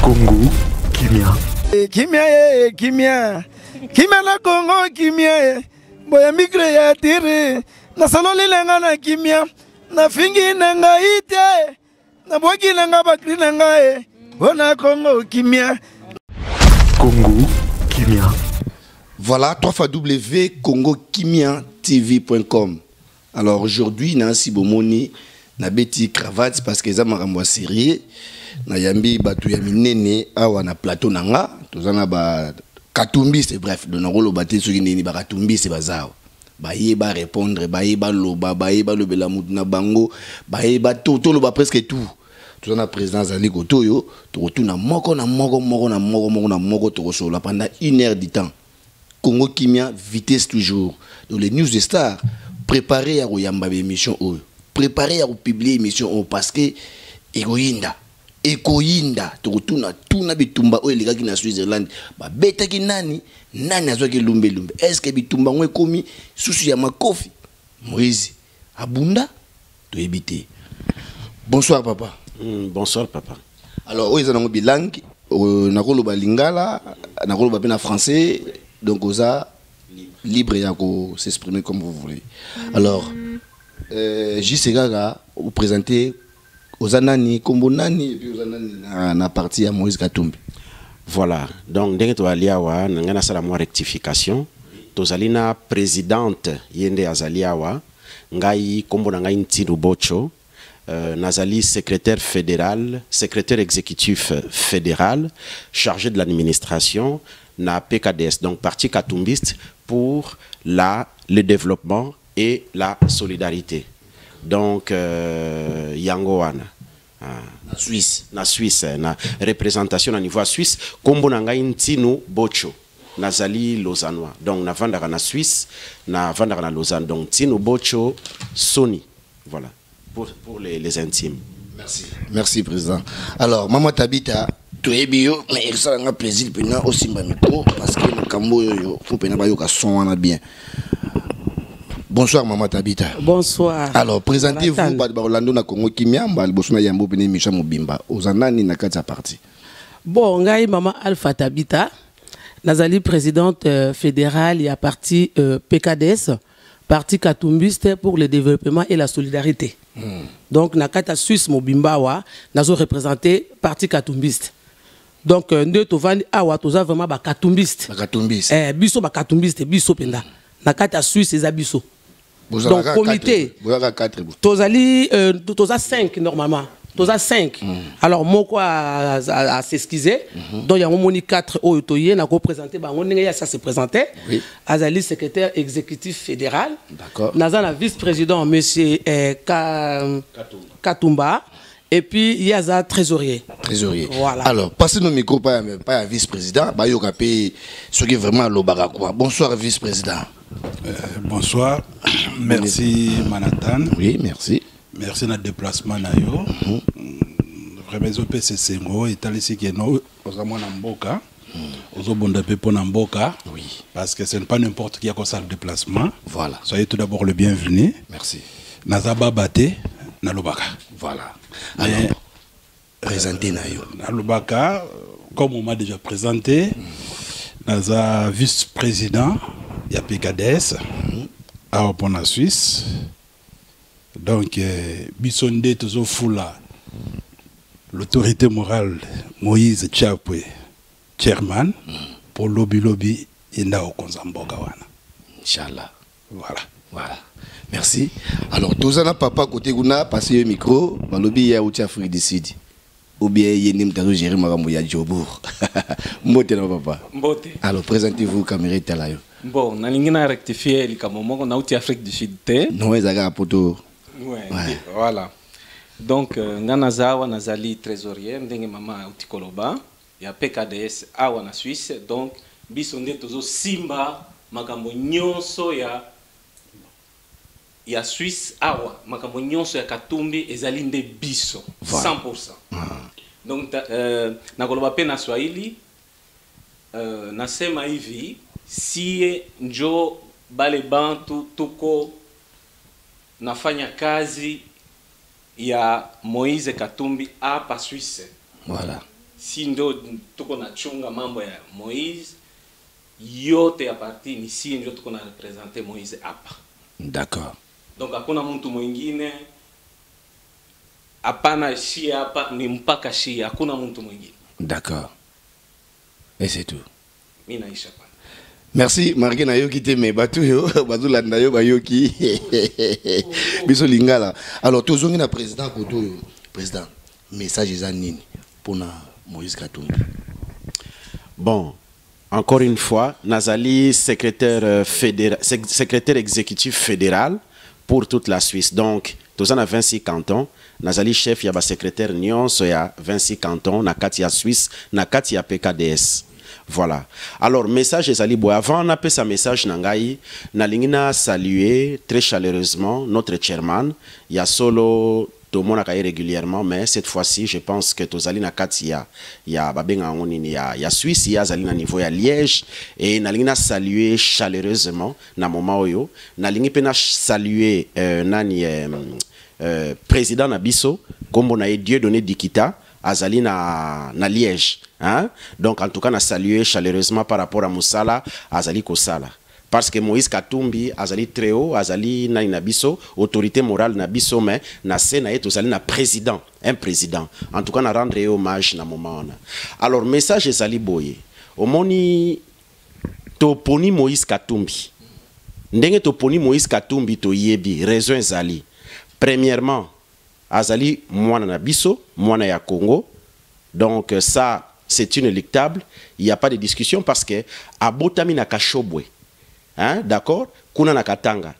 Congo, Kimia. Kimia, Kimia. Kimia na Congo, Kimia. Boya migre ya tire. Na saloli lenga na Kimia. Na fingi nanga ite. Na boki nanga bakri nanga Bona Congo, Kimia. Congo, Kimia. Voilà, 3 Congo Kimia TV.com. Alors aujourd'hui, Nancy Bomoni, na beti cravate parce que ça m'a renvoyé sérieux. Na yambi batu ya minene awa na plateau nanga, tozana ba katumbi c'est bref, de nangolo bati soki nini ba katumbi c'est bazao. Ba yeba répondre, ba yeba loba, ba yeba lobela mutu na bango, ba yeba to loba presque tout. Tozana président Zali Kotoyo, to retourna moko na moko to sola pendant 1 heure du temps. Congo Kimia, vitesse toujours. Donc les news de stars, préparez à Royamba émission ou préparez à publier émission parce que Ekoyinda, tout na bitumba ou les gars qui na Switzerland, ba beta ki nani azwa ki lumbe. Est-ce que bitumba ngwe komi susu ya makofi? Moïse, abunda to ebité. Bonsoir papa. Bonsoir papa. Alors, ils ont bilingue, nakolo ba lingala, nakolo ba na français. Donc, vous êtes libre de s'exprimer comme vous voulez. Alors, J.C. Gaga, vous présentez aux Anani, Kombo Nani, et puis aux Anani, na partie à Moïse Katumbi. Voilà. Donc, dès que tu as liawa, nous avons une rectification. Tu as une présidente, Yende Azaliawa, Ngai Kombo Ngai Ntinu Bocho, Nazali secrétaire fédéral, secrétaire exécutif fédéral, chargé de l'administration, na PKDS, donc parti katumbiste pour le développement et la solidarité. Donc, Yangoana. Na Suisse, na représentation à niveau Suisse, Kombo Nanga Ntinu Bocho, Nazali Lausannois. Donc, na Vandara na Suisse, na Vandara na Lausanne. Donc, Ntinu Bocho, Sony. Voilà, pour les intimes. Merci. Merci, président. Alors, Maman Tabita, tu es bio, mais il sera un plaisir de aussi micro parce que le Cambo, il faut que son bien. Bonsoir, Maman Tabita. Bonsoir. Alors, présentez-vous, Orlando na Congo Kimia, Bosona Yambo, Micha Mobimba, aux Anani na Katsa parti. Bon, Ngai Maman Alpha Tabita, Nazali présidente fédérale, il y a parti PKDS, parti katumbiste pour le développement et la solidarité. Donc, Nakata Suisse Mobimbawa, nous représenté parti katumbiste. Donc, nous avons vraiment des katumbistes. Biso ba katumbiste, biso penda. Nakata Suisse, c'est biso. Donc, comité. Tozali, toza 5 normalement. Toza 5. Alors, moi, quoi, à s'excuser. Donc, il y a un 4 otoye, n'a représenté, ça se présentait. Azali, secrétaire exécutif fédéral. D'accord. Nazana, vice-président, monsieur Katumba. Et puis, il y a un trésorier. Voilà. Alors, passez nos micros, pas un vice-président. Bah, il y a ce qui est vraiment l'Obaga. Bonsoir, vice-président. Bonsoir. Merci, Manhattan. Oui, merci. Merci de notre déplacement. Vraiment, c'est Sengo. Et ici qui est nous, aux amants Namboka. Aux obonda pepo Namboka. Oui. Parce que ce n'est pas n'importe qui a ça le déplacement. Voilà. Soyez tout d'abord le bienvenu. Merci. Nazaba Bate, Nalobaka. Voilà. Alors, présentez Nayo. Nalobaka, comme on m'a déjà présenté, Naza vice-président, il y a PKDS, à la Suisse. Donc, Bissonde Tozo Fula, l'autorité morale, Moïse Tchapwe, chairman, pour Lobby, Yenda Okonzamboka. Inch'Allah. Voilà. Merci. Alors, tous les papa côté Guna, passez le micro, dans le billet à Afrique du Sud. Ou bien, il y a une interview gérée Maramouya Djobour. Mbote na papa. Mbote. Alors, présentez-vous, caméra Talayo. Bon, on a rectifié le Cameroun, on a outil Afrique du Sud. Non, ils ont un poteau. Ouais. Voilà. Donc, Nanazawa, Nazali, trésorier, Ndenge Mama, outil Koloba, il y a PKDS, Awa na Suisse. Donc, Bisonde Tozo Simba, Makambo Nyonso, il y a Suisse Awa, makambo nyonso ya Katumbi ezali nde biso 100%. Donc nakoloba pe na Swahili nasema hivi si njo bale bantu tuko nafanya kazi ya Moïse Katumbi hapa Suisse. Voilà. si ndo tuko na chunga mambo ya Moïse yote ya parti ni si ndio tuko na representer Moïse hapa. D'accord. Donc hakuna mtu mwingine, hapana shi hapa ni mpaka shi, hakuna mtu mwingine. D'accord. Et c'est tout. Mimi naisha pa. Merci Marqué na yoki te me batu yo bazu landa yo bayoki. Biso lingala. Alors tozongi na président koto yo. Président, message za nini pour na Moïse Katumbi? Bon, encore une fois, Nazali secrétaire exécutif fédéral pour toute la Suisse. Donc, tous en a 26 cantons. Nazali chef yaba secrétaire Nyon soya 26 cantons na Katia Suisse, na Katia PKDS. Voilà. Alors, message Ezali Boy. Avant, on a fait sa message Nangaï. Nalingina saluer très chaleureusement notre chairman. Il y a solo tout le monde a régulièrement, mais cette fois-ci, je pense que Tozali na Katia, il y a Babenga Onini, il y a Suisse, il y a Zali na niveau à Liège, et Nalingina saluer chaleureusement na moment oyo. Nalingi pena saluer nani président Nabiso, comme on a Dieu donné Dikita. Azali na Liège, hein? Donc en tout cas, on a salué chaleureusement par rapport à Moussala, Azali Kosala. Parce que Moïse Katumbi, Azali très haut, Azali na Nabiso, autorité morale Nabiso, mais na Sénaït, Azali na président, un président. En tout cas, on a rendre hommage na moment. Alors, message Azali Boye. Au moni, toponi Moïse Katumbi. Ndenge toponi Moïse Katumbi to yebi, raison Azali. Premièrement, Azali mwana na biso, mwana ya Congo. Donc ça, c'est inéluctable. Il n'y a pas de discussion parce que abotami na kashobwe. Hein, d'accord? Kuna na katanga.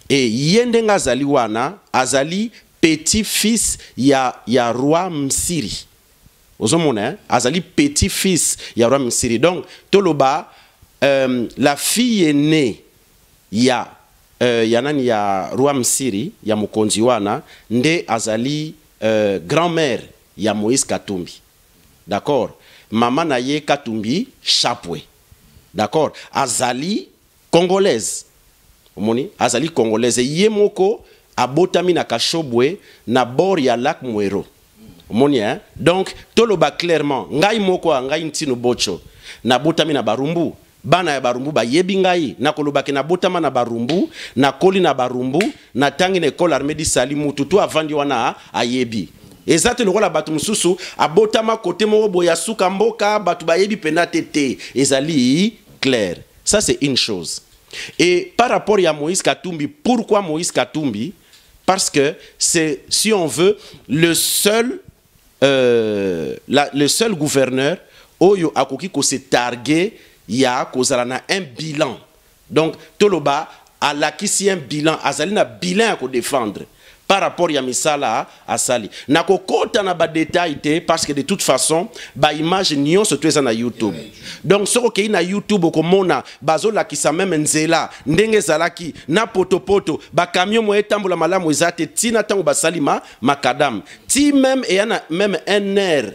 Et yendenga Azali wana, Azali petit-fils ya roi Msiri. Ozomone, hein? Azali petit-fils ya roi Msiri. Donc, toloba, la fille aînée ya yanani ya roi Msiri ya mukonzi wana nde Azali grand-mère ya Moïse Katumbi. D'accord? Maman na ye Katumbi Chapwe. D'accord? Azali congolaise. Omoni? Azali congolaise. Ye moko abotami na kashobwe na bord ya lac Mwero. Omoni, hein? Donc toloba clairement ngai moko ngai ntino bocho na botami na Barumbu. Bana ya Barumbu ba yebi ngai na kolobaki na botama na Barumbu na koli na Barumbu na tangi na école armée di Salimu tutu avandi wana ayebi ezate lokola batu mususu abotama kote moko boya suka mboka batu ba yebi pena tete ezali clair. Ça c'est une chose. Et par rapport à Moïse Katumbi, pourquoi Moïse Katumbi? Parce que c'est, si on veut, le seul gouverneur oyo akoki ko se targuer ya kozala un bilan. Donc toloba alakisi un bilan, azali na bilan à ko défendre par rapport ya misala asali. Na kokota na ba détail te parce que de toute façon ba image nyon se tueza na YouTube. Donc soko ke na YouTube okomona bazo lakisa même nzela ndenge zalaki na potopoto ba camion mo etambola malamu ezate tina tango basalima makadam. Ti même et même un air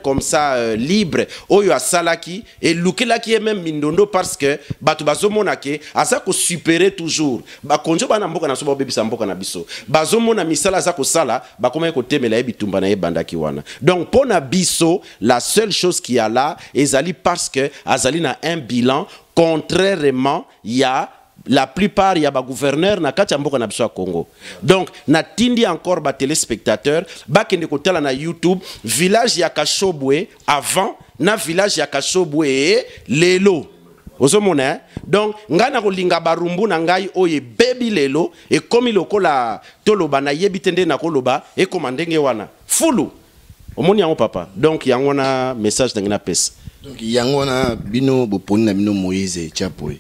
comme ça libre oyo asalaki et lukelaki même mindondo parce que batu bazomona ke azako supérer toujours ba konjo bana mboka na soba bebisa mboka na biso bazomona misala azako sala ba koma ko temela e bitumba na e bandaki wana. Donc pona biso la seule chose qui a là ezali parce que azali na un bilan contrairement ya la plupart il y a ba gouverneur na kati mboka na biso Congo. Donc na tindi encore ba téléspectateurs ba kende kotala na YouTube village ya Kashobwe avant na village ya Kashobwe lelo. Ozomona, donc ngana kolinga Barumbu na ngai oye baby lelo et comme lokola toloba na yebitende na koloba et komandenge wana fulu. Omoni yango papa. Donc yango na message ngina pesa. Donc yango na bino boponi na bino Moïse Chapwe.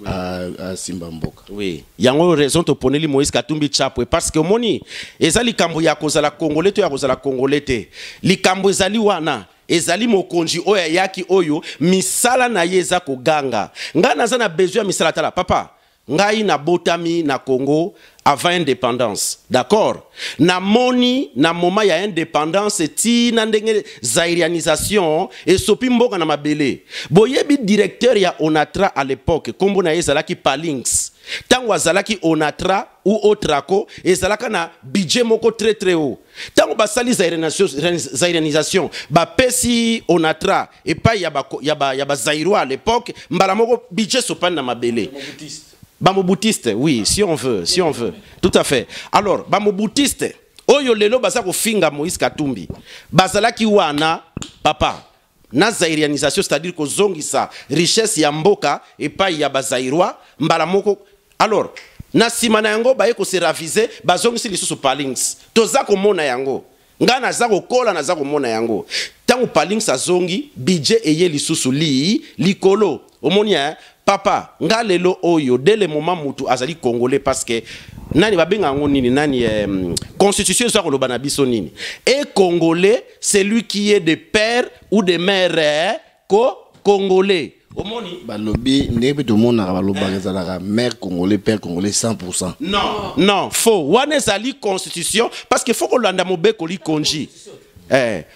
À Simba Mboka. Oui. Il y a une raison de poner Moïse Katumbi Chapwe parce que moni ezali kambo ya kozala congolais to ya kozala congolais te. Li kambo ezali wana ezali mokonji oya yaki oyo misala na yeza ko ganga. Nga naza na besoin ya misala tala papa. Ngai na botami na Congo avant indépendance. D'accord? Na moni na moment ya indépendance ti na ndenge zairianisation et sopi mboka na mabele. Boyebi directeur ya Onatra à l'époque kombo na ezalaki Palinx. Tango azalaki onatra ou otrako ezalaka na budget moko très très haut. Tango basali zairenisation ba pesi onatra et pas yaba zairwa à l'époque mbala moko budget sopana na mabele. Bamoboutiste, oui, si on veut, tout à fait. Alors, bamoboutiste, oyo lelo bazako finga Moïse Katumbi, bazalaki wana papa. Na zairianisation, c'est-à-dire que zongisa richesse ya mboka et pas ya bazairwa mbala moko. Alors, na simana yango baye ko se raviser bazongisi lisusu palings. Toza ko mona yango. Nga na zako kola na zako mona yango. Tango palings azongi budget eye lisusu likolo. Omonia papa nga lelo oyo dès le moment mutu azali congolais parce que nani babenga ngo nini nani constitution zo ko bana biso nini et congolais c'est lui qui est de père ou de mère congolais omoni balobi ndebe to mona baloba ngezala mère congolais père congolais 100%. Non faux wana ezali constitution parce que faut ko landa mobeko li konji.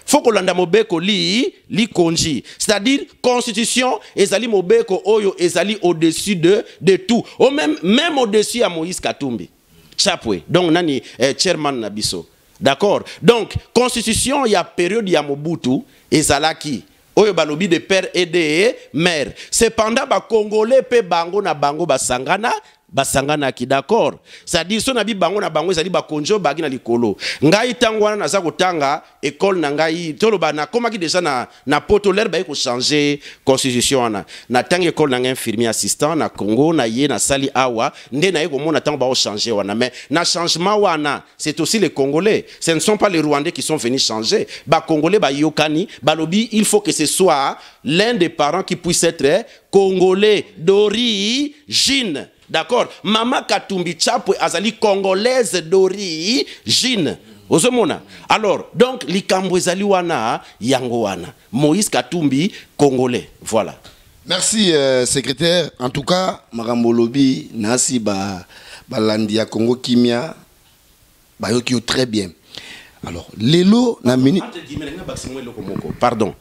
Faut que l'anda mobeko li konji, c'est-à-dire constitution ezali mobeko oyo ezali au-dessus de tout, ou même au-dessus à Moïse Katumbi chapwe donc nani chairman nabiso, d'accord. Donc constitution ya période ya Mobutu ezalaki oyo balobi de père et de mère. Cependant ba congolais pe bango na bango basangana ki, d'accord. C'est-à-dire so na bi bango na bango ezali ba konjo bagi na likolo. Ngai tangwana naza kotanga école na ngai toloba na komaki déjà na poto l'air ba ko changer constitution na tanga école na ngai infirmier assistant na Congo na ye na sali awa nde na yeko mona tanga ba o changer wana, mais na changement wana c'est aussi les Congolais, ce ne sont pas les Rwandais qui sont venus changer. Ba Congolais ba yokani balobi il faut que ce soit l'un des parents qui puisse être Congolais d'origine. D'accord. Maman Katumbi Chapwe azali congolaise d'origine. Ozomona. Alors, donc, likambo ezali wana yango wana. Moïse Katumbi congolais. Voilà. Merci secrétaire. En tout cas, Marambo Lobi nasi landia Congo Kimia bayoki très bien. Alors, lelo na minute pardon.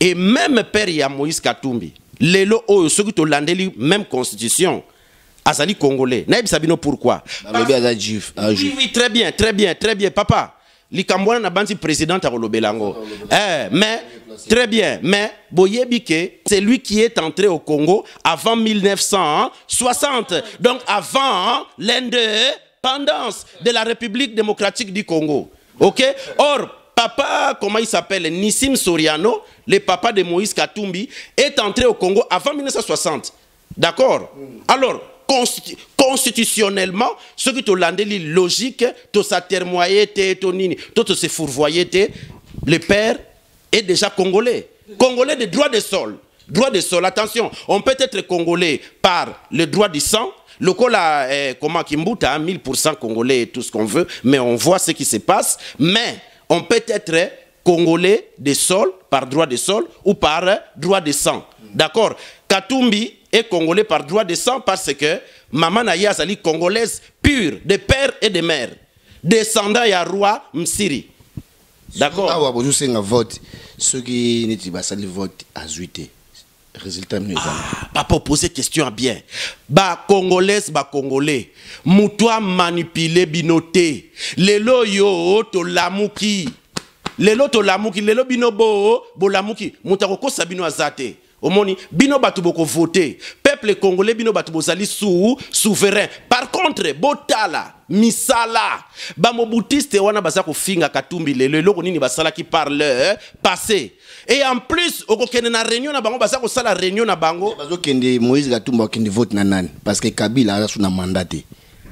Et même père ya Moïse Katumbi, lelo oyo soki to landeli même constitution azali congolais. Naïb Sabino pourquoi? Oui, très bien, papa. Likambwana na bandi président à Rolobelango. Mais, très bien, mais, Boyebike, c'est lui qui est entré au Congo avant 1960. Donc, avant l'indépendance de la République démocratique du Congo. Ok? Or, papa, comment il s'appelle? Nissim Soriano, le papa de Moïse Katumbi, est entré au Congo avant 1960. D'accord? Alors, constitutionnellement, ce qui te landeli logique, to s'atermoyer, to nini, to se fourvoyer, le père est déjà congolais. Congolais de droit de sol. Droit de sol, attention, on peut être congolais par le droit du sang. Le cola, comment Kimbuta, 1000% congolais et tout ce qu'on veut, mais on voit ce qui se passe. Mais on peut être congolais de sol, par droit de sol, ou par droit de sang. D'accord? Katumbi est congolais par droit de sang parce que maman Naya azali congolaise pure, de père et de mère. Descendant ya roi Msiri. D'accord? Ah ouais, bonjour, c'est un vote. Ceux qui n'étaient pas sali vote à zuité. Résultat mieux. Papa poser question bien. Ba congolaise, ba congolais. Moutoua manipulé binoté. Lelo yo to lamuki. Lelo to lamuki, lelo binobo bo lamuki. Moutaroko sabino azate. Omoni bino batu boko voter. Peuple congolais bino batu bozali souverain. Par contre, botala, misala, ba moboutiste wana bazako finga Katumbi lelo nini basala qui parle passé. Et en plus, okokene na réunion na bango bazako sala réunion na bango. Bazo kende Moïse Katumbi okende vote na nani parce que Kabila a sous na mandaté.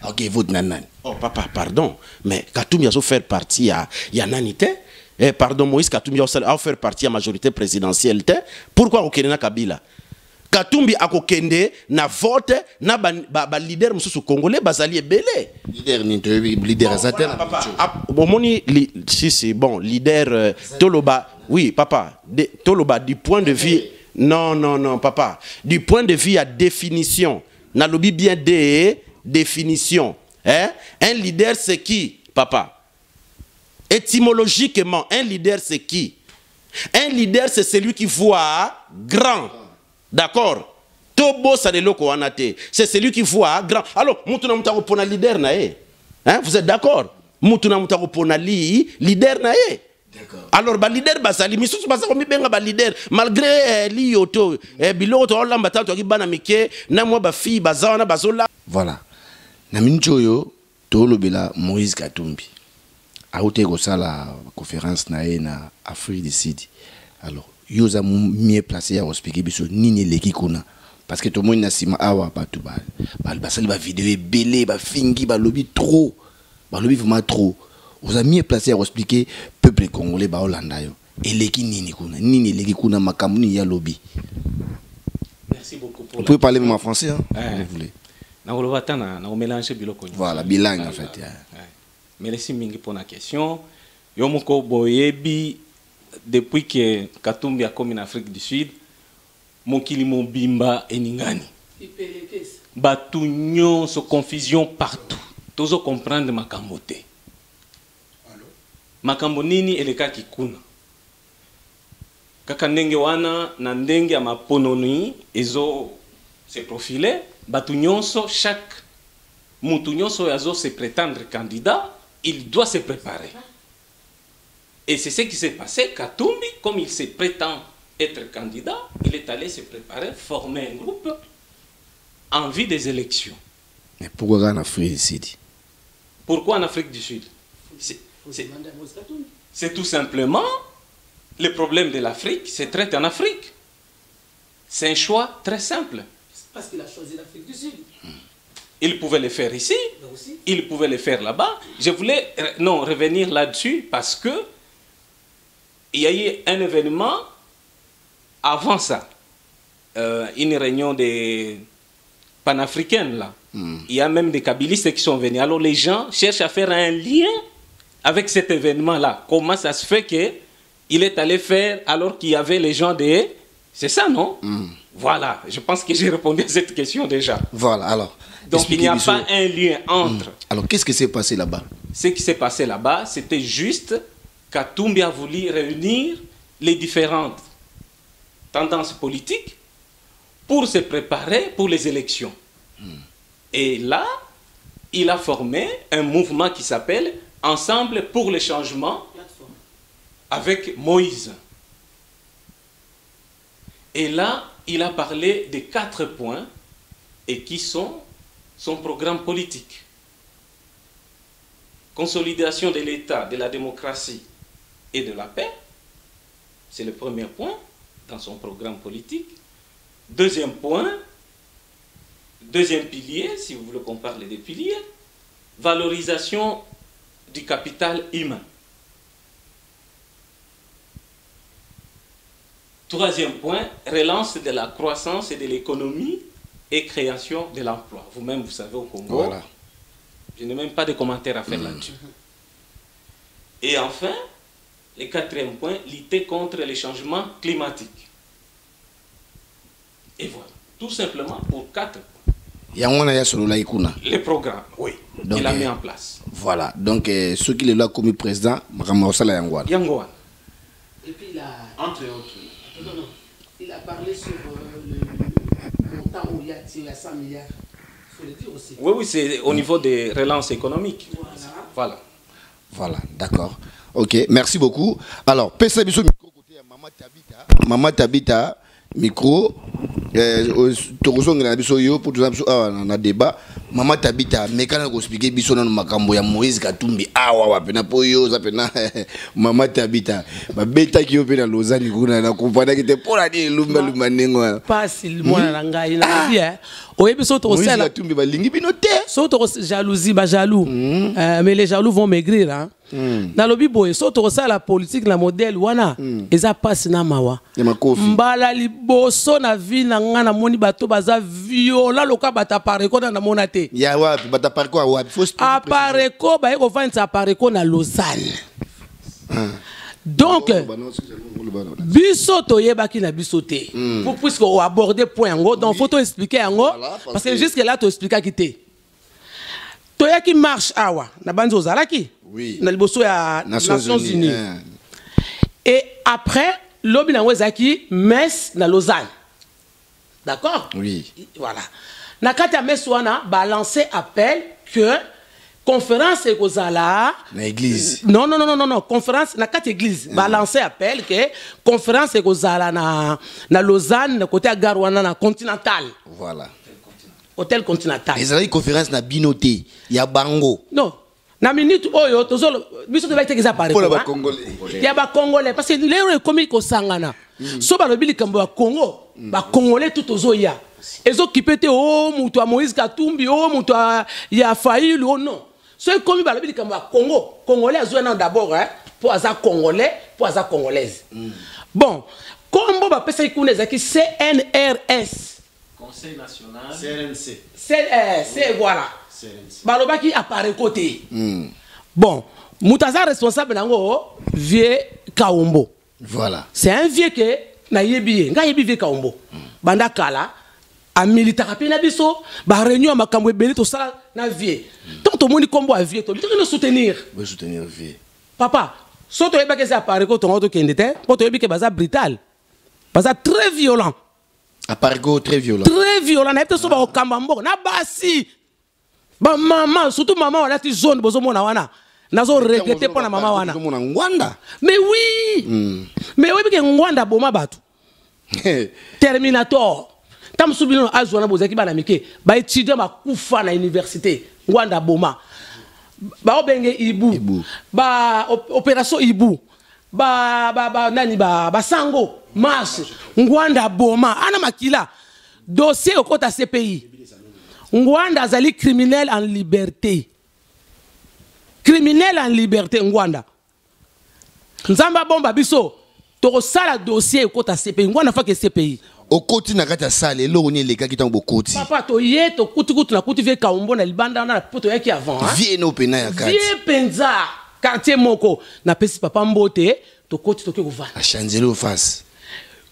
OK, vote na nani. Oh papa, pardon, mais Katumbi a faire partie ya nanité. Pardon, Moïse Katumbi a fait partie de la majorité présidentielle. Pourquoi au Kenya Kabila? Katumbi a kokende na vote na ba leader mususu congolais bazali belé. Leader Zatel. Si bon, leader Toloba. Oui, papa, Toloba du point de vue non papa, du point de vue à définition. Na lobi bien des définitions. Un leader c'est qui, papa? Étymologiquement, un leader c'est qui? Un leader c'est celui qui voit grand. D'accord? Tobo Sadeloko Wanate. C'est celui qui voit grand. Alors, Moutuna Moutaro Pona leader nae. Hein, vous êtes d'accord? Moutuna Moutaro Pona leader nae. Alors, ba leader basali, misusu basa komi benga ba leader malgré li yoto biloto olamba tanto ki bana mike na mwa ba fi bazana bazola. Voilà. Na minchoyo tolobela Moïse Katumbi. Aote ko sala conférence na Afrique du Sud. Alors, yoza mieux placé à expliquer biso nini leki kuna parce que tout le monde na sima awa ba tout ba basali ba vidéo belé ba fingi ba lobby trop. Ba lobby vraiment trop. Vous avez mieux placé à expliquer peuple congolais ba Hollanda yo. Et leki nini kuna makamuni ya lobby. Merci beaucoup pour. Vous pouvez parler même en français hein, vous voulez. Na na mélanger biloko. Voilà, bilingue en fait. Merci mingi pour la question. Yomoko boyebi depuis que Katumbi a commis en Afrique du Sud, mokili mobimba eningani. Batu nyonso confusion partout. Tozo comprendre makambo te. Makambo nini eleka kikuna. Kaka ndenge wana na ndenge ya mapononi ezo se profiler, batu nyonso chaque mutu nyonso yazo se prétendre candidat, il doit se préparer. Et c'est ce qui s'est passé. Katumbi, comme il se prétend être candidat, il est allé se préparer, former un groupe en vue des élections. Mais pourquoi en Afrique du Sud? Pourquoi en Afrique du Sud? C'est tout simplement le problème de l'Afrique, c'est traité en Afrique. C'est un choix très simple. Parce qu'il a choisi l'Afrique du Sud. Il pouvait le faire ici, il pouvait le faire là-bas. Je voulais revenir là-dessus parce que il y a eu un événement avant ça, une réunion des panafricaines là. Il y a même des kabylistes qui sont venus. Alors les gens cherchent à faire un lien avec cet événement-là. Comment ça se fait qu'il est allé faire alors qu'il y avait les gens des... C'est ça, non? Voilà, je pense que j'ai répondu à cette question déjà. Voilà, alors... Donc il n'y a pas un lien entre... Alors qu'est-ce qui s'est passé là-bas? Ce qui s'est passé là-bas, c'était juste Katumbi a voulu réunir les différentes tendances politiques pour se préparer pour les élections. Et là, il a formé un mouvement qui s'appelle Ensemble pour le changement avec Moïse. Et là, il a parlé de 4 points et qui sont son programme politique. Consolidation de l'État, de la démocratie et de la paix. C'est le premier point dans son programme politique. Deuxième point, deuxième pilier, si vous voulez qu'on parle des piliers, valorisation du capital humain. Troisième point, relance de la croissance et de l'économie et création de l'emploi. Vous-même, vous savez, au Congo, voilà. Je n'ai même pas de commentaires à faire là-dessus. Et enfin, le quatrième point, lutter contre les changements climatiques. Et voilà, tout simplement pour 4 points. Le programme, oui, donc, il a mis en place. Voilà, donc ceux qui l'ont commis président, Yangouane. Et puis il a, entre autres, non, il a parlé sur le montant où il y a 100 milliards. Il faut le dire aussi. Oui, c'est au niveau des relances économiques. Voilà. Voilà, d'accord. Ok, merci beaucoup. Alors, Pesa Biso micro côté Maman Tabita, micro. Pour on a débat. Maman Tabita, mais quand on explique Biso dans makambo ya Moïse Katumbi, wa pena poyo, ça pena Maman Tabita. Ba beta ki opena Lausanne kuna na comprendre que te pour la dire lumba lumanengo. Pas si moi na ngai na bien. Oyebi so to sala. Moïse Katumbi ba lingi binote. So to jalousie ba jaloux. Mais les jaloux vont maigrir hein. Na lobi boye so to sala politique la modèle wana eza passe na mawa. Mbala liboso na vie na ngana moni bato baza viola loka bata pareko na mona te. Ya wapi bata pareko wapi faut apareko ba eko vendre apareko na Lausanne. Donc biso to yebaki na biso te. Pour puisque on aborder point ngo donc faut to expliquer ngo parce que jusque là to expliquer kité. To yaki marche awa na banzo zalaki. Oui. Na liboso ya Nations Unies. Et après lobi na wezaki messe na Lausanne. D'accord? Oui. Voilà. Nakati ya Meswana ba lancé appel que conférence ekozala na église. Non, conférence nakati église ba lancé appel que conférence ekozala na Lausanne côté à Garouana na Continental. Voilà. Hôtel Continental. Les amis conférence na binoté, il y a bango. Non. Na minute oyo tozolo biso de baite keza pare. Pour les Congolais. Il y a ba Congolais parce que les commis ko sangana. So ba lobili kambo ba Congo, ba Congolais tout ozoya. Ezo kipete o mutu a Moïse Katumbi o mutu ya Faïl o non. So commis ba lobili kambo ba Congo, Congolais azoya d'abord pour aza Congolais, pour aza Congolaise. Bon, kombo ba pesa ikuneza ki CNRS. Conseil national. CNC. C'est voilà. Balobaki apparaît côté. Bon, Moutaza responsable nango vieux Kaombo. Voilà. C'est un vieux que na yebi nga yebi vieux Kaombo. Banda kala a militaire pe na biso ba réunion makambo ebeli to sala na vieux. Tant to moni kombo a vieux to nous soutenir. Vous soutenir vieux. Papa, soto yeba que c'est apparaît ko to kende te, po to yebi que baza brutal. Baza très violent. Apparaît très violent. Très violent, na so ba okambambo na basi. Ba maman, surtout maman on a ti zone bozo mona wana. Nazo regretter pour na maman wana. Ngwanda. Mais oui. Mais oui que Ngwanda boma batu. Terminator. Tam subino azwana bozaki bana mike, ba étudiant ba kufa na université. Ngwanda boma. Ba obenge Ibu. Ba opération Ibu. Ba nani ba sango marche. Ngwanda boma. Ana makila. Dossier au kota CPI. Ngwanda azali criminel en liberté. Criminel en liberté Ngwanda. Nzamba bomba biso to sala dossier kota CPI. Ngwanda fa ke CPI. Au côté na kata sale lo ni le ka kitan bo côté. Papa to ye to kutu na kutu vie Kaombo na libanda na poto yaki avant hein. Vie no pena ya kati. Vie penza quartier moko na pesi papa mbote to koti to ke ko va. A chanzelo face.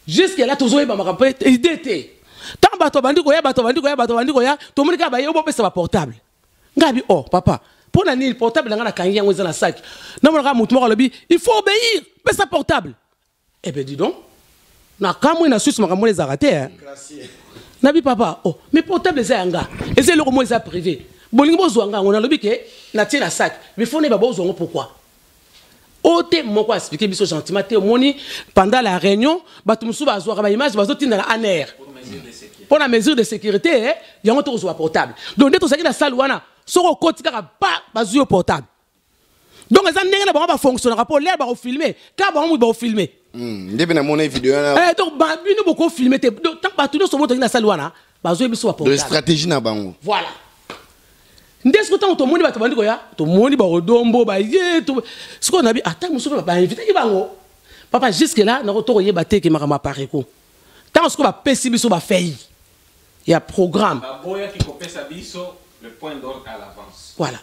Jusque là tozo yeba makampe idete. Tant bato bandiko ya to monika ba yebo pesa ba portable. Ngabi oh papa pour na ni portable nga na kangi yango za na sac. Na mo ka mutu mo lobi il faut obéir pesa portable. Eh ben dis donc na kamwe na Suisse makambo les arrêter hein. Nabi papa oh mais portable za yanga et c'est le mo za privé. Bolingo bozo nga ngona lobi ke na tie na sac. Mais faut ne ba bozo ngo pourquoi? Ote moko expliquer biso gentiment te moni pendant la réunion bato musu bazwa ba image bazo tinda na aner. Pour la mesure de sécurité, il y a un tour portable. Donc, dès que vous avez salle, soko koti kaka ba bazu portable. Donc les gens ne vont fonctionner pour l'air va filmer, car va filmer. Depuis na mon vidéo donc ba bino beaucoup filmer donc tant pas tout sur moto na salwana, bazu biso portable. De stratégie na bango. Voilà. Ndès que tant to moni ba to bandiko ya, to moni ba odombo ba ye to ce qu'on a dit attends muso ba inviter bango. Papa jusque là na to yeba te ke makama pareko. Tant ce que ba pesi biso ba fei. Il y a programme. Baboya qui copie sa biso le point d'ordre à l'avance. Voilà.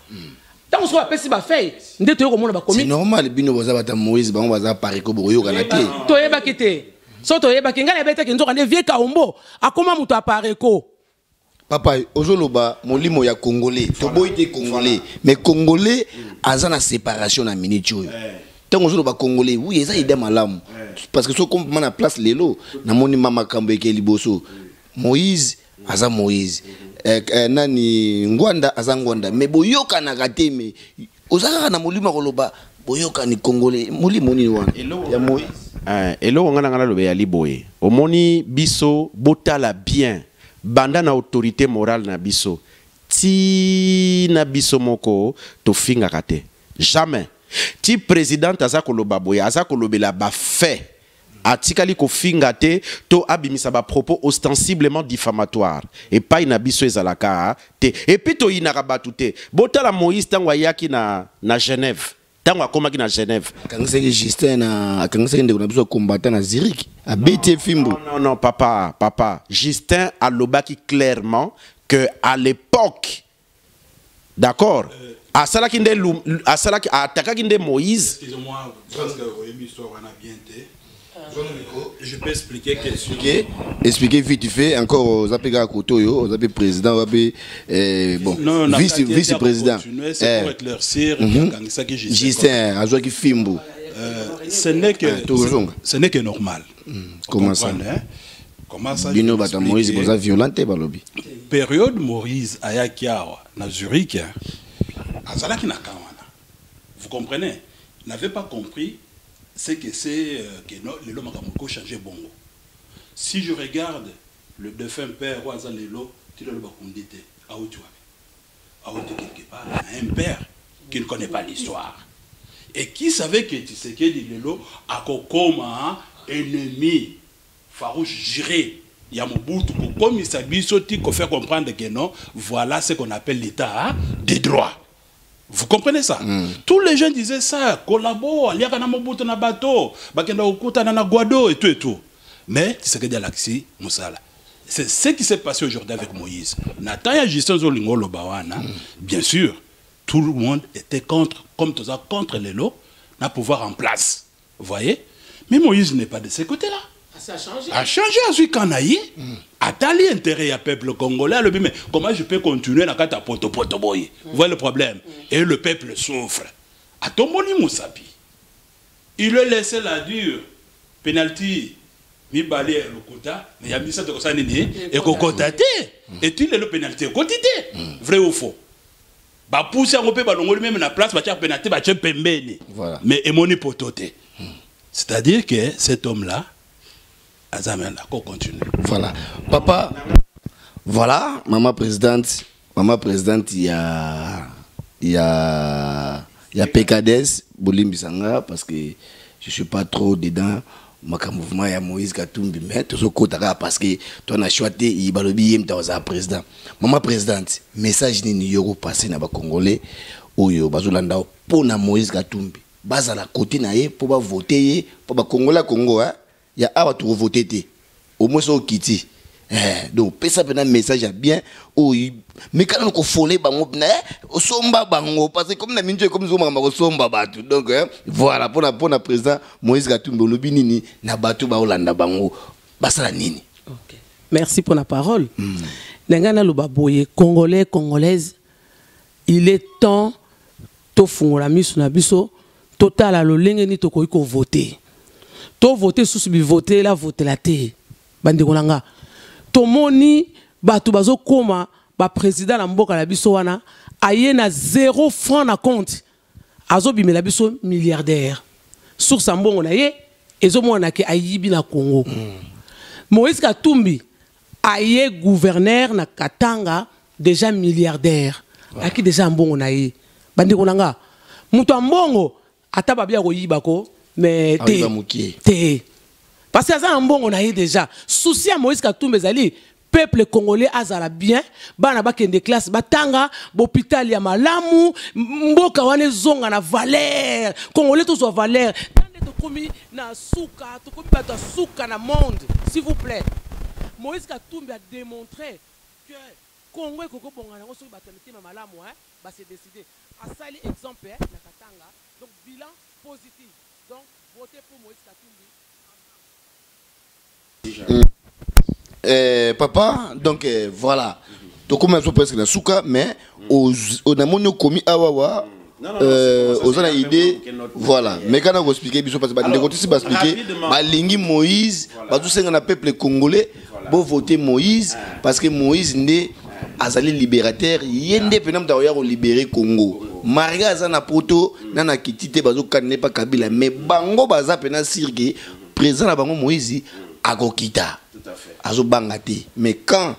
Tant on soit pesi ba fei, ndé to ko mona ba komi. C'est normal bino boza bata Moïse bango baza pareko boyo kana te. To yeba kete. So to yeba kinga lebete ke nzoka ne vie Kaombo, akoma muto apareko. Papa, ozoloba molimo ya Congolais, to boyite Congolais, mais Congolais azana séparation na minute oyo. Tant ozoloba Congolais, oui, eza idée malamu. Parce que so comme na place lelo, na moni mama kambe ke liboso. Moïse aza Moïse. Nani Ngwanda aza Ngwanda, mais boyoka na gate me. Ozaka na molimo koloba boyoka ni Congolais, molimo ni wana. Ya Moïse. Elo ngana ngana lobe ya liboye. Omoni biso botala bien. Banda na autorité morale na biso ti na biso moko to finga kate jamais ti président azakoloba boye azakolobela ba fait atikali ko finga te to abimisa ba propos ostensiblement diffamatoires et pas ina biso ezalaka te et puis to inaka batu te botala Moïse tango yaki na Genève tango akomaki na Genève kangiseki Justin na kangiseki ndeko na biso combattant na Zurich a bete fimbo. Non papa Justin a lobaki clairement que à l'époque d'accord à salaki attaquaki nde Moïse. Excusez-moi, parce que oui histoire on a bien été. Je peux expliquer quelque chose. Expliquer vite fait encore aux apéga Kotoyo, aux apé président, aux apé bon vice-président. C'est pour éclaircir ça qui Justin a joué qui fimbo. Ce n'est que normal. Comment ça? Comment ça? Bino bata Moïse boza violenté balobi. Période Moïse ayakiawa na Zurich. Azalaki na kawana. Vous comprenez? N'avait pas compris ce que c'est que l'homme a changé bongo. Si je regarde le défunt père Waza Lelo, tu le bakundite à où tu as quelque part un père qui ne connaît pas l'histoire et qui savait que Tshisekedi Lelo a comme ennemi farouche juré. Il y a Mobutu comme il s'habille sauté pour faire comprendre que non, voilà ce qu'on appelle l'état des droits. Vous comprenez ça? Tous les gens disaient ça, collabore, il y a Mobutu na bateau, bakenda okuta na Guado et tout. Mais Tshisekedi Alaxi Moussala. C'est ce qui s'est passé aujourd'hui avec Moïse. Nathan et Justin Zolingolo Bawana, bien sûr, tout le monde était contre, comme tout ça, contre les lots, na pouvoir en place. Vous voyez? Mais Moïse n'est pas de ce côté-là. Ça a changé. A changé à celui qu'on a eu. A tali intérêt à peuple congolais. Mais comment je peux continuer dans kata poto boy? Vous voyez le problème? Et le peuple souffre. A Tomoni Moussapi. Il le laissait la dure. Penalty. Mi balé le quota. Mais il y a mis ça de ça et kokotate. Et tu le penalty quotité. Vrai ou faux? Ba pousser en peu balongo même na place ba tia penalty ba tia pembeni. Voilà. Mais emoni pototé. C'est-à-dire que cet homme-là continue. Voilà. Papa, voilà, maman présidente, il y a PKDS, Bolimbi Sanga, parce que je suis pas trop dedans. Maka mouvement ya Moïse Katumbi, mais tout ce côté parce que toi na choisi il balobi yem dans un président. Maman présidente, message ni yoro passé na ba Congolais oyo bazolanda pona Moïse Katumbi. Baza la côté na ye pour ba voter pour ba Congolais Congo hein. Il y a à tout voter au moins au kiti donc pesa un message bien mais quand on folé bango au somba bango parce que comme na minjo comme zoma ma somba batu donc voilà pour la président Moïse Katumbi lobinini na batu ba olanda bango basala nini. OK, merci pour la parole. Nangana lobaboye congolais congolaise, il est temps to fungola misu na biso total lo lengeni to ko voter. To voter sous bi voter la voter la té bande konanga to moni batu bazo koma ba président na mboka la biso wana aye na 0 franc na compte azo bimela biso milliardaire sur sa mbongo na ye ezo mona ke ayibi na Congo. Moïse Katumbi aye gouverneur na Katanga déjà milliardaire aki déjà mbongo na ye bande konanga mutu mbongo ataba bia ko yibako mais té parce que ça un bon on a déjà souci à Moïse Katumbi ezali peuple congolais azala bien bana bakende classe batanga hôpital ya malamu mboka wane zonga na valeur congolais tous valeur tande to komi na suka to komi bato suka na monde s'il vous plaît. Moïse Katumbi a démontré que Congo koko bonga na so bato mitima malamu hein ba se décider a sali exemple na Katanga donc bilan positif. Donc, votez pour Moïse Katumbi. Papa, donc voilà. Donc, comme on presque dans Souka, mais on a mon commis awawa. Aux a idée, voilà. Mais quand on va expliquer, parce que va expliquer, Lingi Moïse, tout ce qu'on a peuple congolais, pour voter Moïse, parce que Moïse n'est azali libérateur, yende penam da oya libérer Congo. Maria azana poto nana kitite bazo kanne pa Kabila, mais bango baza pena sirge présent na bango Moïse akokita. Tout à fait. Azo bangati. Mais quand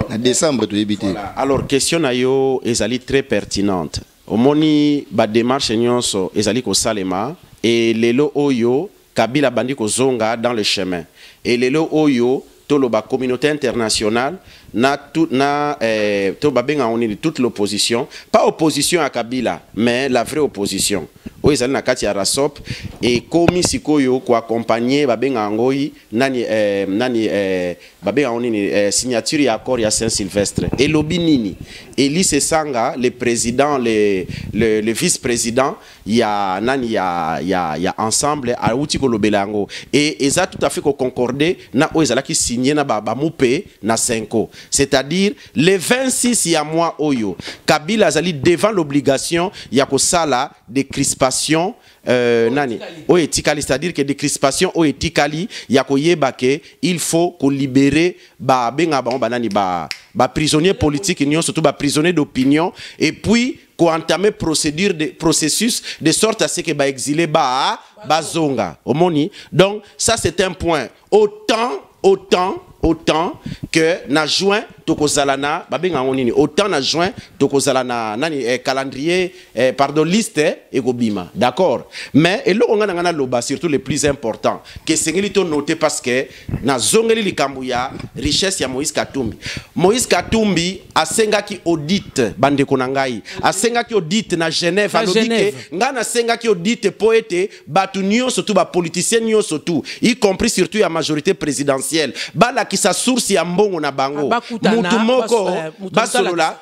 en décembre tu débité. Voilà. Alors question na yo ezali très pertinente. Omoni ba démarche nyonso ezali ko salema et lelo oyo Kabila bandi ko zonga dans le chemin. Et lelo oyo la communauté internationale toute l'opposition, pas opposition à Kabila mais la vraie opposition oyo ezali na kati ya Rasop et komi sikoyo ko accompagner babenga ngoi nani babenga onini signature ya accord ya Saint-Sylvestre et lobinini Elise Sanga le président le vice-président ya nani ya ensemble a uti ko lobelango et eza tout à fait ko concorder na oyo ezalaki signé na ba moupe na 5 ans. C'est-à-dire les 26 ya mois oyo Kabila azali devant l'obligation ya ko sala des crispations nani o etikali, c'est-à-dire que des crispations o etikali ya koyeba ke il faut ko libérer ba benga ba nani ba prisonniers politiques, surtout ba prisonniers d'opinion, et puis ko entamer processus de sorte à ce que ba exilé ba zonga omoni. Donc ça c'est un point. Autant que na juin tokozalana babenga ngonini, autant na juin tokozalana nani calendrier pardon liste ekobima, d'accord. Mais eloko nga ngana loba surtout les plus importants que sengeli to noter, parce que na zongeli likambu ya richesse ya Moïse Katumbi asenga ki audit bande konangai, asenga ki audit na Genève, alodike ngana senga ki audit poete batu nyonso tout ba politicien nyonso tout, y compris surtout ya majorité présidentielle, bala qui sa source ya mbongo na bango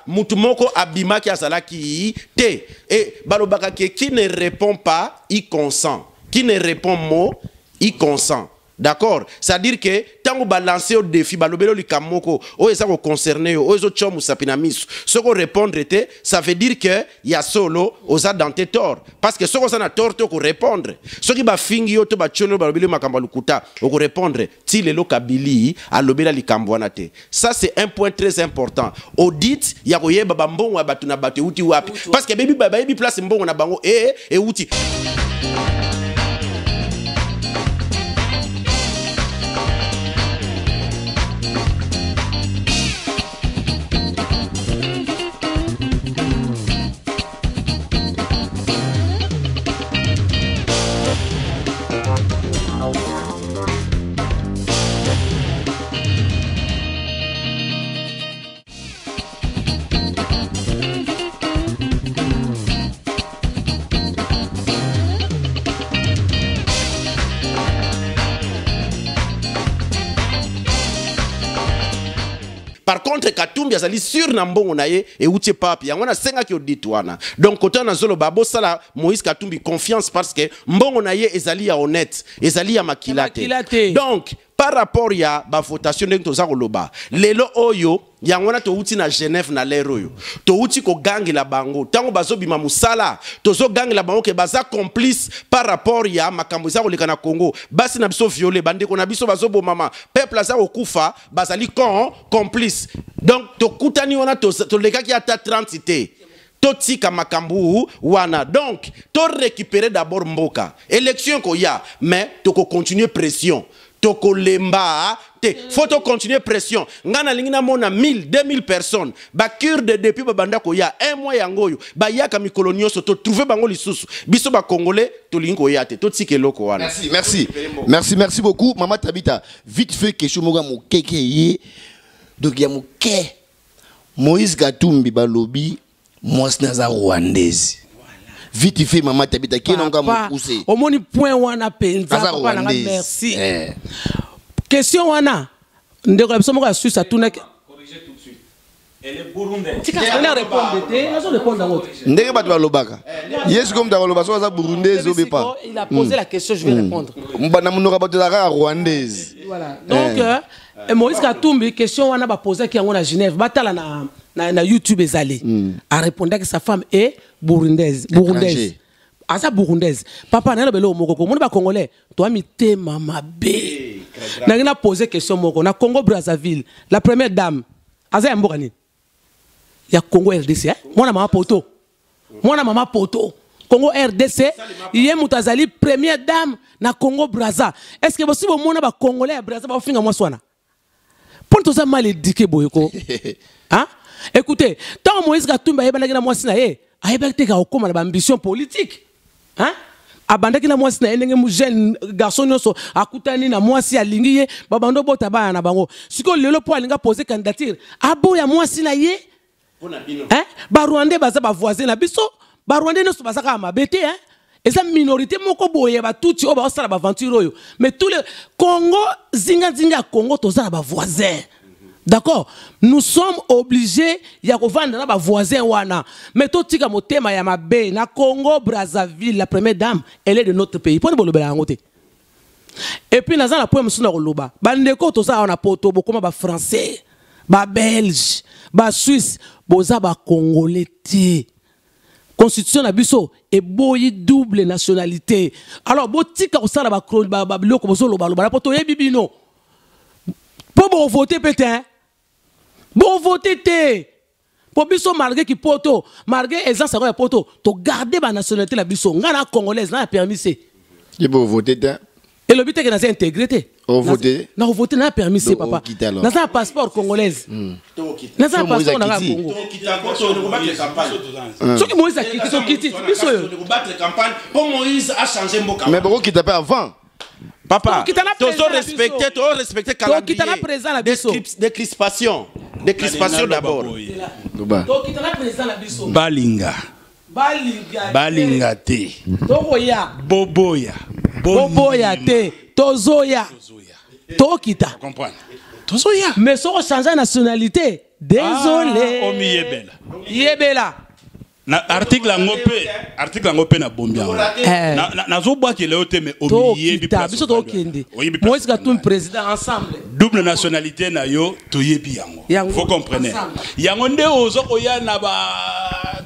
mutu moko abimaki azalaki te, et balobaka qui ne répond pas il consent, qui ne répond mot il consent, d'accord. C'est-à-dire que tant que lancer au défi balobelo likamoko o eza ko concerner o ezo chomu sapinamisu soko répondre te, ça veut dire que ya solo oza dans tes torts, parce que soko sana tort to ko répondre soki ba fingi yo to ba chono balobelo makamba lukuta o ko répondre ti lelo kabili alobela likambo wana te. Ça c'est un point très important. Audit ya ko yeba bambongo ya batu na batu uti wapi, parce que baby place mbongo na bango e uti. Par contre, Katumbi azali sur na mbongo na ye et utie papi yangona senga ki audit wana. Donc koto na zolo babo sala Moïse Katumbi confiance, parce que mbongo na ye ezali ya honnête, ezali ya makilate. Donc par rapport ya ba votation ndenge toza koloba lelo oyo yangona to uti na Genève na lero yo to uti ko gangi la bango tango bazobima musala tozo gangi la bango ke baza complice par rapport ya makambo za koleka na Congo, basi na biso violé bande ko na biso bazobo mama peuple za okufa bazali complice. Donc to kutani wana to leka ki ata 30 te totika makambu wana. Donc to récupérer d'abord mboka élection ko ya, mais to ko continuer pression toko lemba te, faut to continuer pression. Ngana lingina mona 1000 2000 personnes ba kurde depuis babanda ko ya un mois yangoyo ba yaka mikolonio so to trouver bango lisusu biso ba congolais to lingo ya te to tike loko wana. Merci beaucoup Maman Tabita. Vite fait question moga mo kekeye donc ya mo ke Moïse Katumbi balobi mwasi naza rwandaise. Vite fait Maman Tabita qui n'onga moukousse. Au moni point wana penza papa nanga merci. Question wana ndeko biso moko Suisse atuna corriger tout de suite. Elle est burundaise. Tika sana répondre te, nazo répondre en autre. Ndenge batu balobaka. Yes comme ta baloba so za burundaise ou pas. Il a posé la question, je vais répondre. Mbana munora batu la rwandaise. Voilà. Donc Moïse Katumbi question wana ba poser ki yango na Genève, batala na YouTube ezali. A répondre que sa femme est burundaise. Asa burundaise. Papa na belo moko moni ba congolais, toi mi te mama be. Na ngina poser question moko na Congo Brazzaville, la première dame asa mboka ni. Ya Congo RDC, mwana mama poto. Mwana mama poto. Congo RDC, yé mutazali première dame na Congo Brazza. Est-ce que vous mona ba congolais à Brazza ba finga mwa pour tout ça mal éduqué boyko. Hein? Écoutez, tant Moïse Katumbi ayeba na mwasi na ye, ayeba te ka okoma na ambition politique. Hein? Abandaki na mwasi na ndenge mu jeune garçon nyonso akutani na mwasi alingi ye babando bota ba na bango. Siko lelo po alinga poser candidature. Aboya mwasi na ye. Hein? Ba Rwandais baza ba voisin na biso, ba Rwandais no so bazaka mabete hein. Et ça minorité moko boye ba tuti o ba osala ba aventure yo. Mais tous les Congo zinga Congo tozala ba voisin. D'accord? Nous sommes obligés ya kovanda na ba voisin wana. Mais to tika motema ya mabe na Congo Brazzaville, la première dame, elle est de notre pays. Pone bolobela ngote. Et puis naza la point musuna koloba. Bandeko tozala na poto bokoma ba français, ba belge, ba suisse, boza ba congolais ti. constitution na biso et boyi double nationalité. Alors botika osala ba biloko bozolo ba loba poto yebi bino. Bon voter peut-être. Bon voter te. Pour biso malgré qui poto, malgré exemple ça poto, to garder ba nationalité la biso, ngana congolaise na permis c'est. Il faut voter te. Et le but est que nous intégrité. On voter. Non, voter n'a permis c'est papa. Nous avons un passeport congolaise. Nous avons un passeport dans le Congo. Ce qui Moïse a quitté, sont quittés. Moïse a changé mon camp. Mais pourquoi qui t'a pas avant? Papa, tu dois respecter calendrier. Décrispation d'abord. Balinga. Balinga te. Boboya. Boboya te. Tozoya. Tokita. Comprends. Tozoya. Mais si on change de nationalité, désolé. Omi yebela. Yebela. Article ngopé na bombia. Na zo boa ke leote mais omi yebi place. Biso to kende. Moïse Katumbi président ensemble. Double nationalité na yo to yebi yango. Faut comprendre. Yango nde ozo oya na ba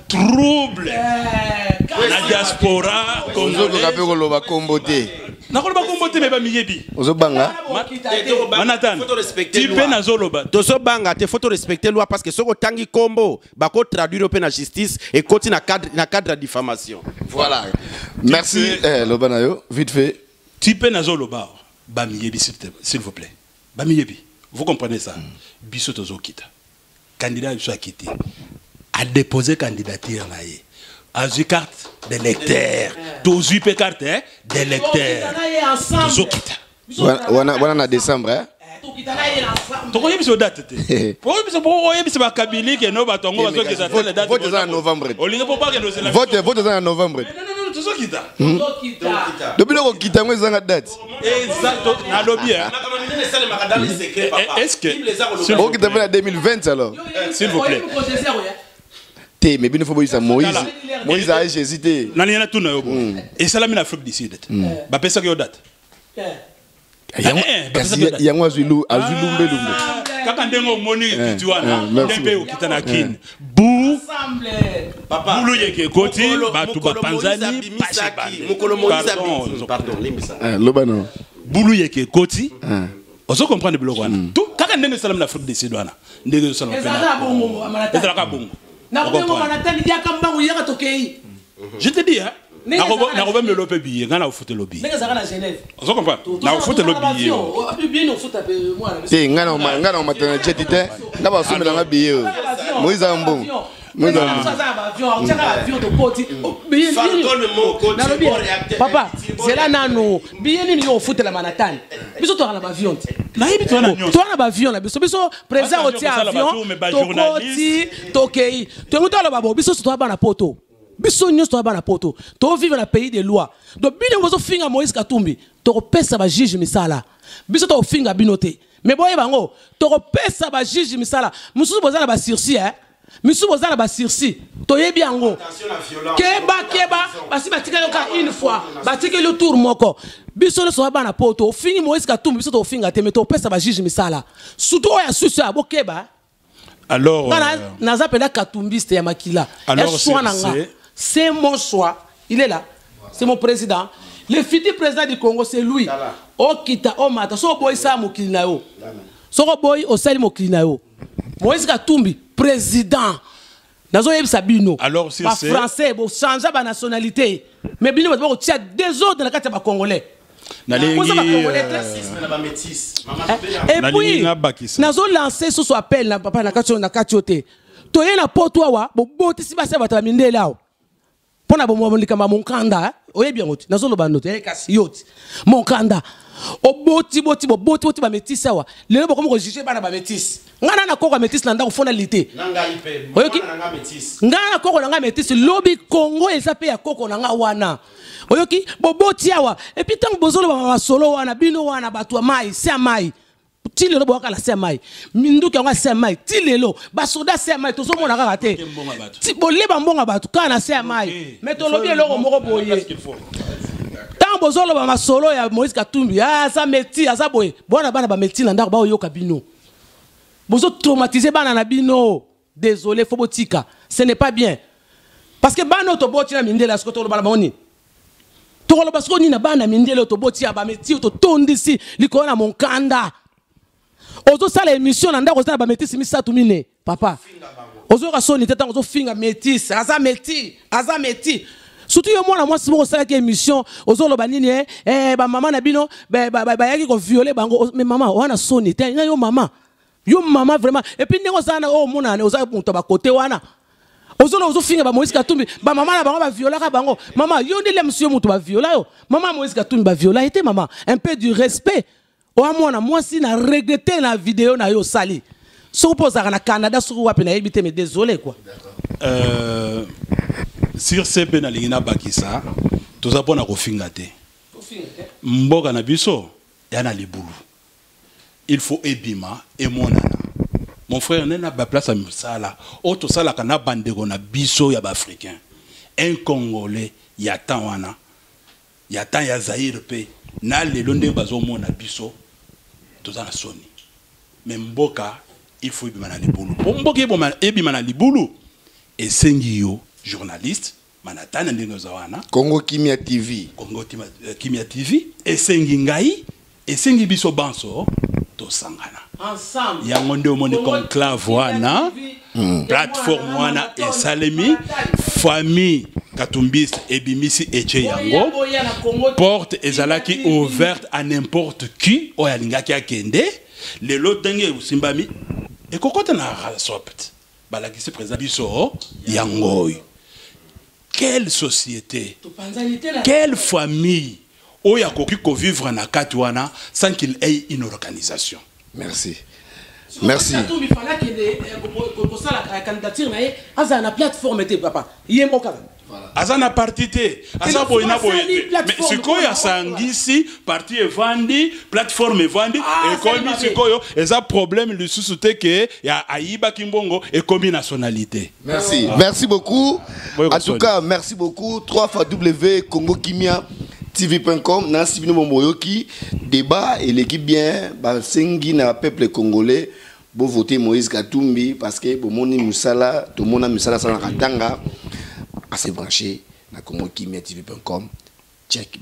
trouble. Na diaspora Congo ko kapé ko loba komboté. Na ko loba komboté mais ba miyebi. Ozo banga. Manatan. Tu peux na zo loba. Tozo banga te faut respecter loi parce que soko tangi kombo bako traduire pe na justice et continue na cadre de diffamation. Voilà. Merci Lobanayo, vite fait. Tu peux na zo loba. Ba miyebi s'il vous plaît. Ba miyebi. Vous comprenez ça? Biso tozo kita. Candidat soit quitté. A déposé candidature là. A eu carte d'électeur. Tous eu carte d'électeur. Tous kita. Voilà na décembre hein. Toko yebi so date te. Pour yebi so bo yebi so ba kabili ke no ba tongo ba so ke ça la date. Vote en novembre. O linga po pas que nous Vote en novembre. Non, tous kita. Depuis le kita moi zanga date. Exact. Na lobby hein. Est-ce que on qui t'a fait en 2020 alors? S'il vous plaît. Mais bien il faut ça Moïse a hésité. Nani na tout na yo. Et ça la mina Afrique du Sud. Ba pesa que yo date. Yango azulu mbelumbe. Kaka ndengo moni kituana ndembe ukitana kin. Bu papa bulu yeke koti batu ba panzani pardon limbisa. Lobano. Bulu yeke koti. Oso comprendre biloko wana. Tout kaka ndenge salam na Afrique du Sud wana. Ndenge salam pena. Ezala ka bongo. Na ko manatani yaka mbangu yaka tokei. Je te dis hein. Na ko me lope billet, ngana ofute lobi. Nega zaka na Genève. Ozo comprendre? Na ofute lobi. Bien ofute pe moi. Te ngana o matana jetite. Na ba somela nga billet. Moïse Ambon. Papa, c'est là nano. Bien ni yo foute la manatane. Biso to na ba avion. Na yibi to na nyon. To na ba avion la biso président oti avion. Tokoti, tokei. To muto la babo biso to ba na poto. Biso nyos to ba na poto. To vivre na pays de loi. Donc bino bozo finga Moïse Katumbi. To pesa ba juge misala. Biso to finga binote. Mais boye bango, to pesa ba juge misala. Mususu bozala ba sursis hein. Misu bozala ba sursis. Toyebi yango. Keba basi batika yoka une fois. Batika le tour moko. Biso so ba na poto. Fingi Moïse Katumbi biso to finga te mais to pesa ba juge misala. Surtout ya susu ya bokeba. Alors naza pela Katumbiste ya makila. Alors c'est mon choix. Il est là. C'est mon président. Le futur président du Congo c'est lui. Okita omata so boy sa mokili na yo. So boy osali mokili na yo. Moïse Katumbi président. Nazo yebisa bino. Alors si c'est français bo changer ba nationalité. Mais bino ba tia désordre dans la carte ba congolais. Et puis nazo lancer ce appel na papa na katiote. Toye na poto wa bo botisi ba se ba mindele awo. Pona bo mo likamba mon kanda oyebi ngoti nazo loba note kasi yoti mon kanda oboti ba métis awa lelo boko mo juger bana ba métis ngana na koko métis na ndako fona lité oyoki ngana koko na nga métis lobi Congo esape ya koko na nga wana oyoki boboti awa et puis tant bozolo ba solo wana bino wana batu mai se mai tilelo boka la se mai minduki nga se mai tilelo ba soda se mai to so mona kaka te ti boleba mbonga batu kana se mai mais to lobi eloko moko boye tant bozolo ba masolo ya Moïse Katumbi ça meti ça boye bona bana ba meti na ndako ba yoka bino bozo traumatiser bana na bino désolé faut botika ce n'est pas bien parce que bana to boti na mindele asko to bala boni to ko basko ni na bana mindele to boti aba meti to tondisi liko na monkanda ozo sala émission na ndako za ba metisi misatu mine papa ozo ka soni teta ozo finga metisi aza meti surtout yo mwana mwasi moko sala ki émission ozo loba nini ba mama na bino ba yaki ko violer bango mais mama wana soni te yo mama vraiment et puis ndeko sana o mona ne oza muto ba côté wana ozo finga ba Moïse Katumbi ba mama na bango ba viola ka bango mama yo ndile monsieur muto ba viola yo mama Moïse Katumbi ba viola était maman un peu du respect o amona mwasi na regretter la vidéo na yo sali suppose na Canada sur wapi na yebite mais désolé quoi sur ce penalingina bakisa toza pona ko finga te mboka na biso ya na libulu il faut ebima et monana mon frère nena ba place à musala auto sala kana bandeko na biso ya ba africain un congolais ya tawana ya tan ya Zaire pe na lelo nde bazo mona biso toza na soni mais mboka il faut ebima na libulu mboka ebima na libulu et sengio journaliste manatana ndino zawana Congo Kimia TV Kimia TV esengi ngai esengi biso banso to sangana ensemble yango nde omoni conclave wana plateforme wana esalemi famille Katumbiste ebimisi eche yango porte ezalaki ouverte à n'importe qui oyalingaki akende lelo tenge usimbami ekokota na rasopt balakisi président biso yango. Quelle société, quelle famille où il y a qui peut vivre na Katouana sans qu'il ait une organisation. Merci. Merci. Azana plateforme te papa. Azana parti te. Azana boina boye. Mais sikoyo sangisi parti evandi, plateforme evandi et comme sikoyo eza problème le sous-souté que ya aiba kimbongo et comme nationalité. Merci. Merci beaucoup. En tout cas, merci beaucoup. 3x Congo Kimia TV.com Nancy Bino Momoyoki débat et l'équipe bien sengi na peuple congolais bo voter Moïse Katumbi parce que bo moni musala to mona musala sana katanga à se brancher na Congo Kimia TV.com check.